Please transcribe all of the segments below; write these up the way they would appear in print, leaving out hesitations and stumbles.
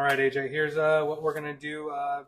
All right, AJ, here's what we're going to do. Why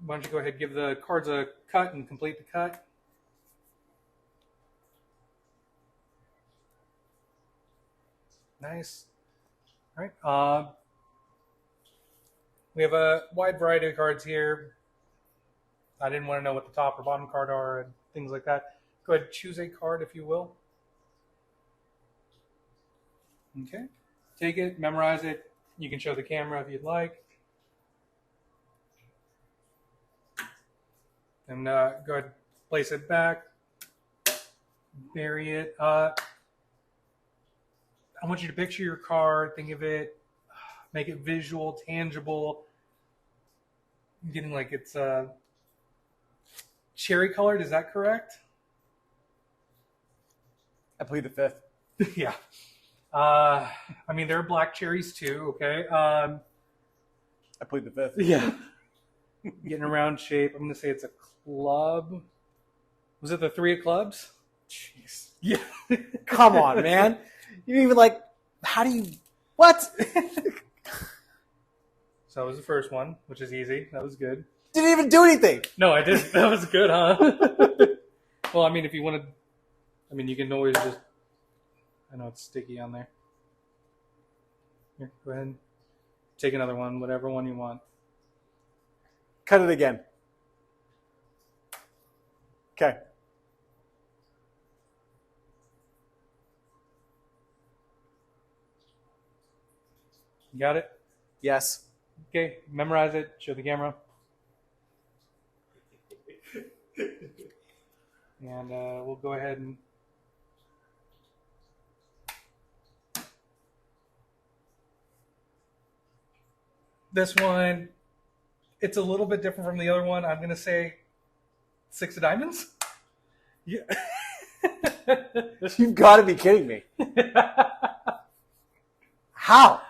don't you go ahead and give the cards a cut and complete the cut. Nice. All right. We have a wide variety of cards here. I didn't want to know what the top or bottom card are and things like that. Go ahead and choose a card if you will. Okay. Take it, memorize it. You can show the camera if you'd like. And go ahead and place it back. Bury it. I want you to picture your card. Think of it. Make it visual, tangible. I'm getting like it's cherry colored. Is that correct? I plead the fifth. Yeah. I mean, there are black cherries too. Okay. I plead the fifth. Yeah. Getting a round shape. I'm going to say it's a club. Was it the three of clubs? Jeez. Yeah. Come on, man. You didn't even like, how do you, what? So that was the first one, which is easy. That was good. Didn't even do anything. No, I didn't. That was good, huh? Well, I mean, if you want to, I mean, you can always just, I know it's sticky on there. Here, go ahead. Take another one, whatever one you want. Cut it again. Okay. You got it? Yes. Okay, memorize it. Show the camera. And we'll go ahead and this one, it's a little bit different from the other one. I'm going to say 6 of diamonds. Yeah. You've got to be kidding me. How?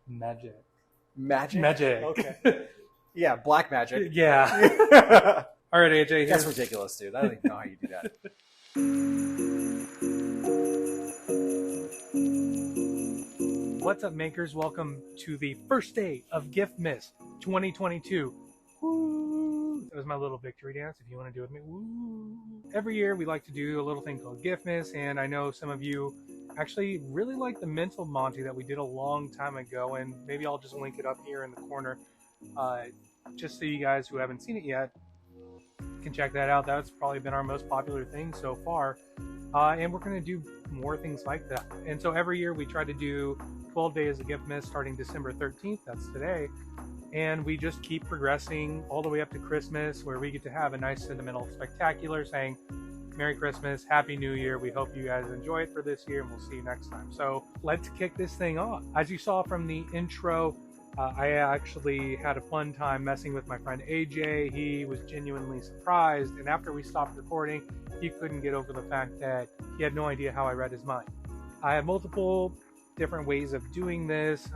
Magic. Magic? Magic. Okay. Yeah, black magic. Yeah. All right, AJ. That's ridiculous, dude. I don't even know how you do that. What's up, makers? Welcome to the first day of Giftmas 2022. Woo! That was my little victory dance, if you want to do it with me. Woo! Every year we like to do a little thing called Giftmas, and I know some of you actually really like the Mental Monte that we did a long time ago, and maybe I'll just link it up here in the corner just so you guys who haven't seen it yet can check that out. That's probably been our most popular thing so far, and we're going to do more things like that. And so every year we try to do 12 days of Giftmas starting December 13th, that's today, and we just keep progressing all the way up to Christmas, where we get to have a nice sentimental spectacular saying Merry Christmas, Happy New Year. We hope you guys enjoy it for this year, and we'll see you next time. So let's kick this thing off. As you saw from the intro, I actually had a fun time messing with my friend AJ. He was genuinely surprised, and after we stopped recording, he couldn't get over the fact that he had no idea how I read his mind. I have multiple different ways of doing this.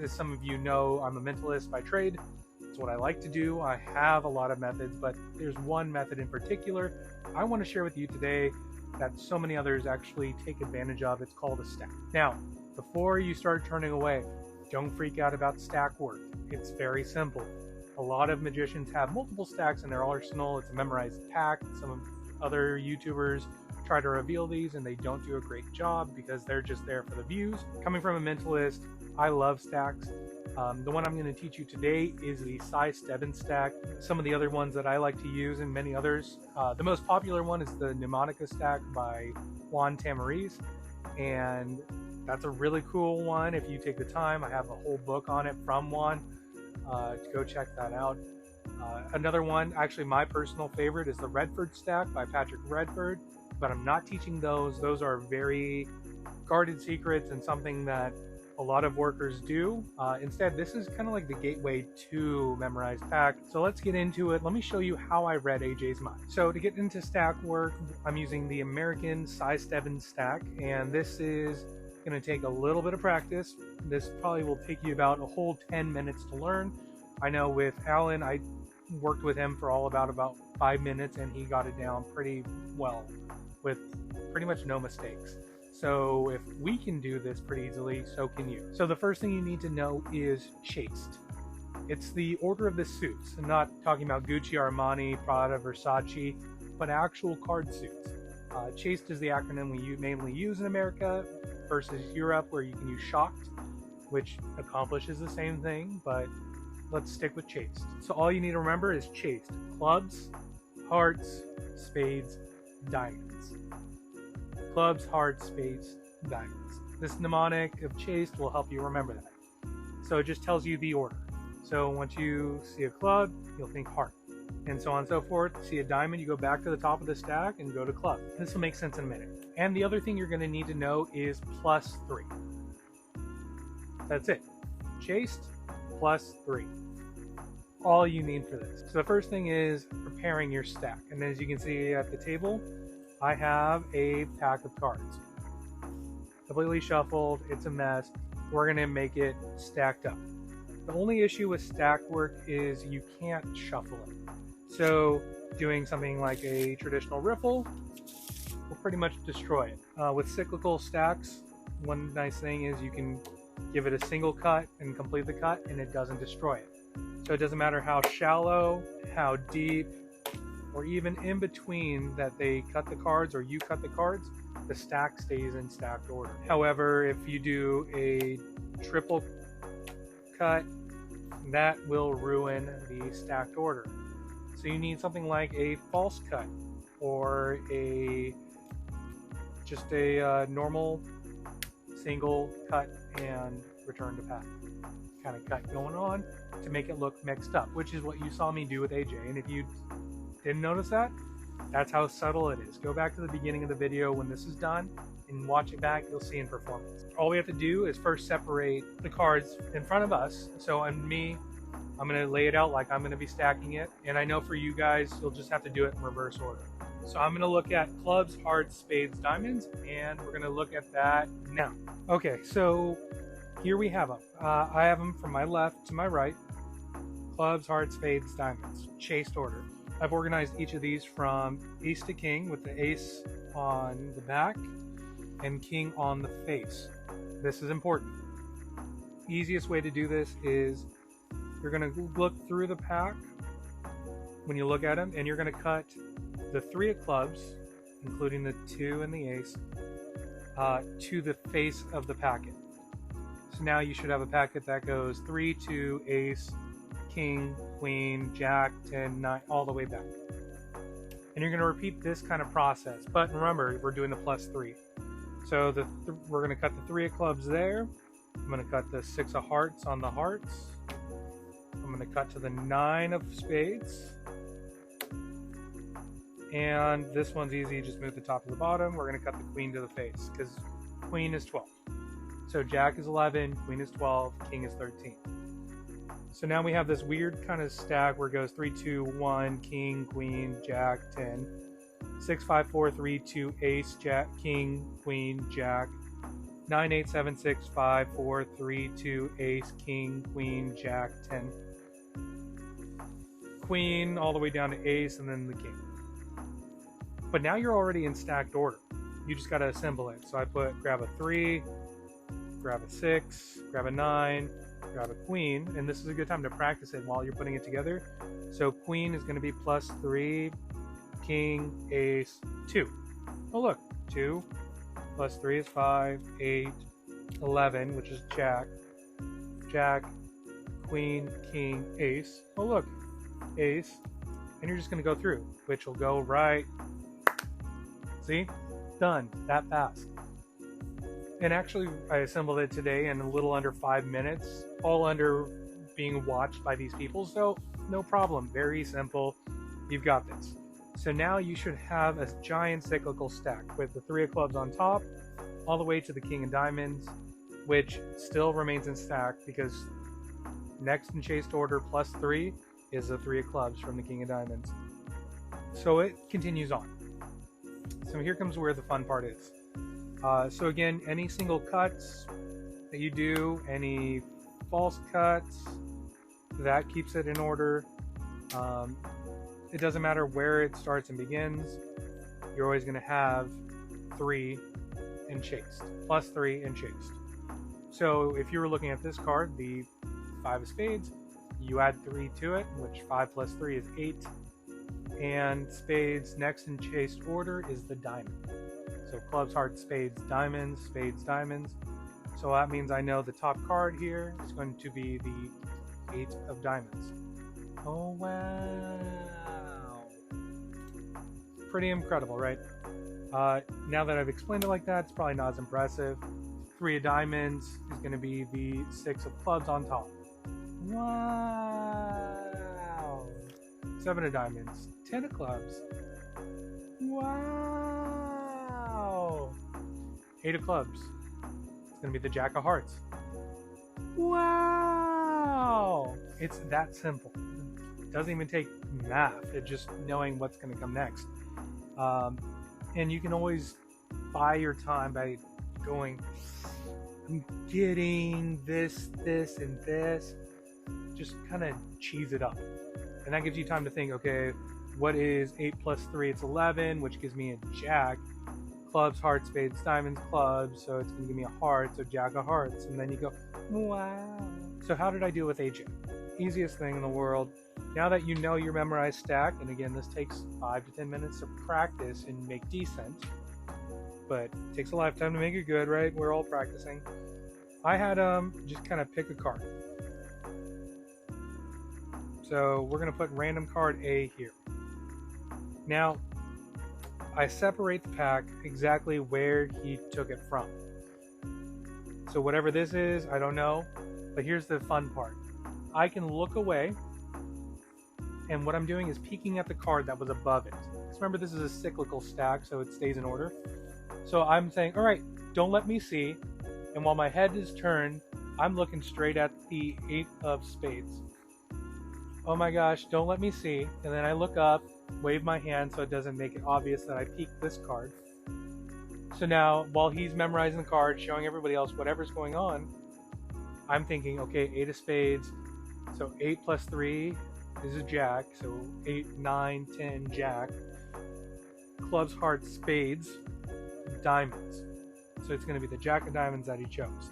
As some of you know, I'm a mentalist by trade. It's what I like to do. I have a lot of methods, but there's one method in particular I want to share with you today that so many others actually take advantage of. It's called a stack. Now, before you start turning away, don't freak out about stack work. It's very simple. A lot of magicians have multiple stacks in their arsenal. It's a memorized pack. Some other YouTubers try to reveal these and they don't do a great job because they're just there for the views. Coming from a mentalist, I love stacks. The one I'm going to teach you today is the size 7 stack. Some of the other ones that I like to use and many others. The most popular one is the Mnemonica stack by Juan Tamariz, and that's a really cool one if you take the time. I have a whole book on it from Juan to go check that out. Another one, actually my personal favorite, is the Redford stack by Patrick Redford, but I'm not teaching those. Those are very guarded secrets and something that a lot of workers do. Instead, this is kind of like the gateway to memorized pack. So let's get into it. Let me show you how I read AJ's mind. So to get into stack work, I'm using the American size 7 stack, and this is going to take a little bit of practice. This probably will take you about a whole 10 minutes to learn. I know with Alan, I worked with him for about 5 minutes, and he got it down pretty well with pretty much no mistakes. So if we can do this pretty easily, so can you. So the first thing you need to know is chased. It's the order of the suits. I'm not talking about Gucci, Armani, Prada, Versace, but actual card suits. Chased is the acronym we mainly use in America versus Europe, where you can use shocked, which accomplishes the same thing, but let's stick with chased. So all you need to remember is chased. Clubs, hearts, spades, diamonds. Clubs, hearts, spades, diamonds. This mnemonic of chased will help you remember that. So it just tells you the order. So once you see a club, you'll think heart, and so on and so forth. See a diamond, you go back to the top of the stack and go to club. This will make sense in a minute. And the other thing you're going to need to know is +3. That's it. Chased, +3. All you need for this. So the first thing is preparing your stack. And as you can see at the table, I have a pack of cards. Completely shuffled, it's a mess. We're going to make it stacked up. The only issue with stack work is you can't shuffle it. So doing something like a traditional riffle will pretty much destroy it. With cyclical stacks, one nice thing is you can give it a single cut and complete the cut, and it doesn't destroy it. So it doesn't matter how shallow, how deep, or even in between that they cut the cards or you cut the cards, the stack stays in stacked order. However, if you do a triple cut, that will ruin the stacked order. So you need something like a false cut or just a normal single cut and return to pack kind of cut going on to make it look mixed up, which is what you saw me do with AJ. And if you didn't notice that, that's how subtle it is. Go back to the beginning of the video when this is done and watch it back, you'll see in performance. All we have to do is first separate the cards in front of us. So on me, I'm going to lay it out like I'm going to be stacking it. And I know for you guys, you'll just have to do it in reverse order. So I'm going to look at clubs, hearts, spades, diamonds, and we're going to look at that now. Okay, so here we have them. I have them from my left to my right. Clubs, hearts, spades, diamonds, chased order. I've organized each of these from ace to king with the ace on the back and king on the face. This is important. Easiest way to do this is you're going to look through the pack when you look at them, and you're going to cut the 3 of clubs, including the 2 and the ace, to the face of the packet. So now you should have a packet that goes 3, 2, ace, king, queen, jack, 10, 9, all the way back. And you're going to repeat this kind of process. But remember, we're doing the +3. So we're going to cut the 3 of clubs there. I'm going to cut the 6 of hearts on the hearts. I'm going to cut to the 9 of spades. And this one's easy, just move the top to the bottom. We're going to cut the queen to the face because queen is 12. So jack is 11, queen is 12, king is 13. So now we have this weird kind of stack where it goes 3, 2, 1, king, queen, jack, 10, 6, 5, 4, 3, 2, ace, jack, king, queen, jack, 9, 8, 7, 6, 5, 4, 3, 2, ace, king, queen, jack, 10, queen, all the way down to ace, and then the king. But now you're already in stacked order. You just got to assemble it. So I grab a 3, grab a 6, grab a 9, grab a queen, and this is a good time to practice it while you're putting it together. So queen is going to be +3, king, ace, 2. Oh look, 2 plus 3 is 5, 8, 11, which is jack, jack, queen, king, ace. Oh look, ace, and you're just going to go through, which will go right. See? Done. That fast. And actually, I assembled it today in a little under 5 minutes, all under being watched by these people, so no problem. Very simple. You've got this. So now you should have a giant cyclical stack with the 3 of clubs on top, all the way to the king of diamonds, which still remains in stack because next in chased order +3 is the 3 of clubs from the king of diamonds. So it continues on. So here comes where the fun part is. So again, any single cuts that you do, any false cuts, that keeps it in order. It doesn't matter where it starts and begins. You're always going to have 3 and chased. +3 and chased. So if you were looking at this card, the 5 of spades, you add 3 to it, which 5 plus 3 is 8. And spades next in chased order is the diamond. So clubs, hearts, spades, diamonds, spades, diamonds. So that means I know the top card here is going to be the 8 of diamonds. Oh, wow. Pretty incredible, right? Now that I've explained it like that, it's probably not as impressive. 3 of diamonds is going to be the 6 of clubs on top. Wow. 7 of diamonds. 10 of clubs. Wow. 8 of clubs. It's going to be the jack of hearts. Wow. It's that simple. It doesn't even take math. It's just knowing what's going to come next. And you can always buy your time by going, I'm getting this, and this. Just kind of cheese it up. And that gives you time to think, okay, what is 8 plus 3? It's 11, which gives me a jack. Clubs, hearts, spades, diamonds, clubs. So it's going to give me a heart, so jack of hearts. And then you go, wow. So how did I do with AJ? Easiest thing in the world. Now that you know your memorized stack, and again, this takes 5 to 10 minutes to practice and make decent, but it takes a lifetime to make it good, right? We're all practicing. I had just kind of pick a card. So we're going to put random card A here. Now, I separate the pack exactly where he took it from. So whatever this is, I don't know, but here's the fun part. I can look away, and what I'm doing is peeking at the card that was above it. Because remember, this is a cyclical stack, so it stays in order. So I'm saying, all right, don't let me see. And while my head is turned, I'm looking straight at the 8 of spades. Oh my gosh, don't let me see. And then I look up, wave my hand so it doesn't make it obvious that I peeked this card. So now, while he's memorizing the card, showing everybody else whatever's going on, I'm thinking, okay, 8 of spades. So 8 plus 3 is a jack. So 8, 9, 10, jack. Clubs, hearts, spades, diamonds. So it's going to be the jack of diamonds that he chose.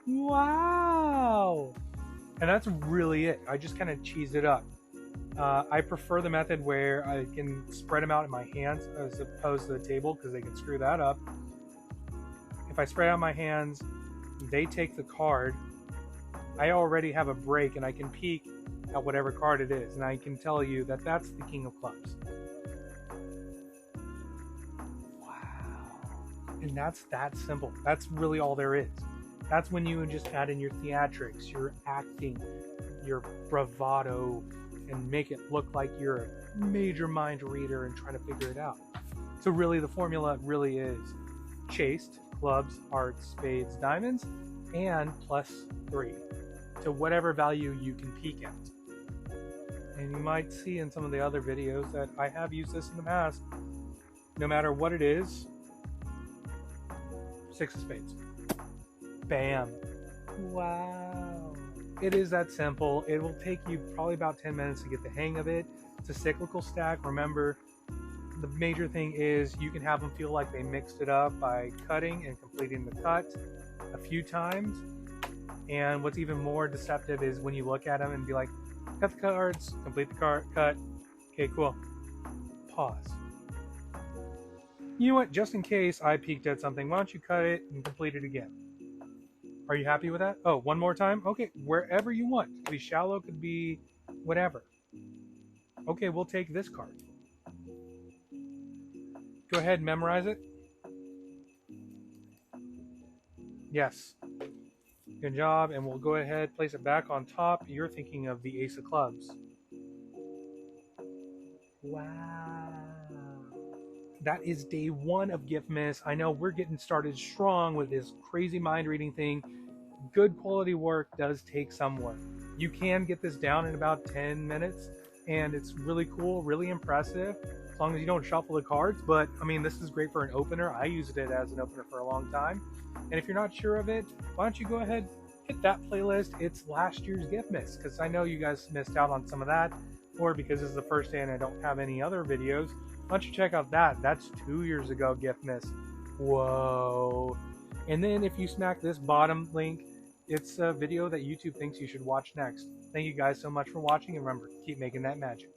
Wow! And that's really it. I just kind of cheese it up. I prefer the method where I can spread them out in my hands as opposed to the table because they can screw that up. If I spread out my hands, they take the card. I already have a break and I can peek at whatever card it is. And I can tell you that that's the king of clubs. Wow. And that's that simple. That's really all there is. That's when you just add in your theatrics, your acting, your bravado, and make it look like you're a major mind reader and trying to figure it out. So really the formula really is chased, clubs, hearts, spades, diamonds, and +3 to whatever value you can peek at. And you might see in some of the other videos that I have used this in the past. No matter what it is, 6 of spades. Bam. Wow. It is that simple. It will take you probably about 10 minutes to get the hang of it. It's a cyclical stack. Remember, the major thing is you can have them feel like they mixed it up by cutting and completing the cut a few times. And what's even more deceptive is when you look at them and be like, cut the cards, complete the card, cut. Okay, cool. Pause. You know what? Just in case I peeked at something, why don't you cut it and complete it again? Are you happy with that? Oh, one more time? Okay, wherever you want. It could be shallow, could be whatever. Okay, we'll take this card. Go ahead and memorize it. Yes. Good job. And we'll go ahead, place it back on top. You're thinking of the ace of clubs. Wow. That is day 1 of Giftmas. I know we're getting started strong with this crazy mind reading thing. Good quality work does take some work. You can get this down in about 10 minutes, and it's really cool, really impressive, as long as you don't shuffle the cards. But I mean, this is great for an opener. I used it as an opener for a long time. And if you're not sure of it, why don't you go ahead, hit that playlist. It's last year's Giftmas, because I know you guys missed out on some of that, or because this is the first day and I don't have any other videos. Why don't you check out that? That's 2 years ago Giftmas. Whoa. And then if you smack this bottom link, it's a video that YouTube thinks you should watch next. Thank you guys so much for watching, and remember, keep making that magic.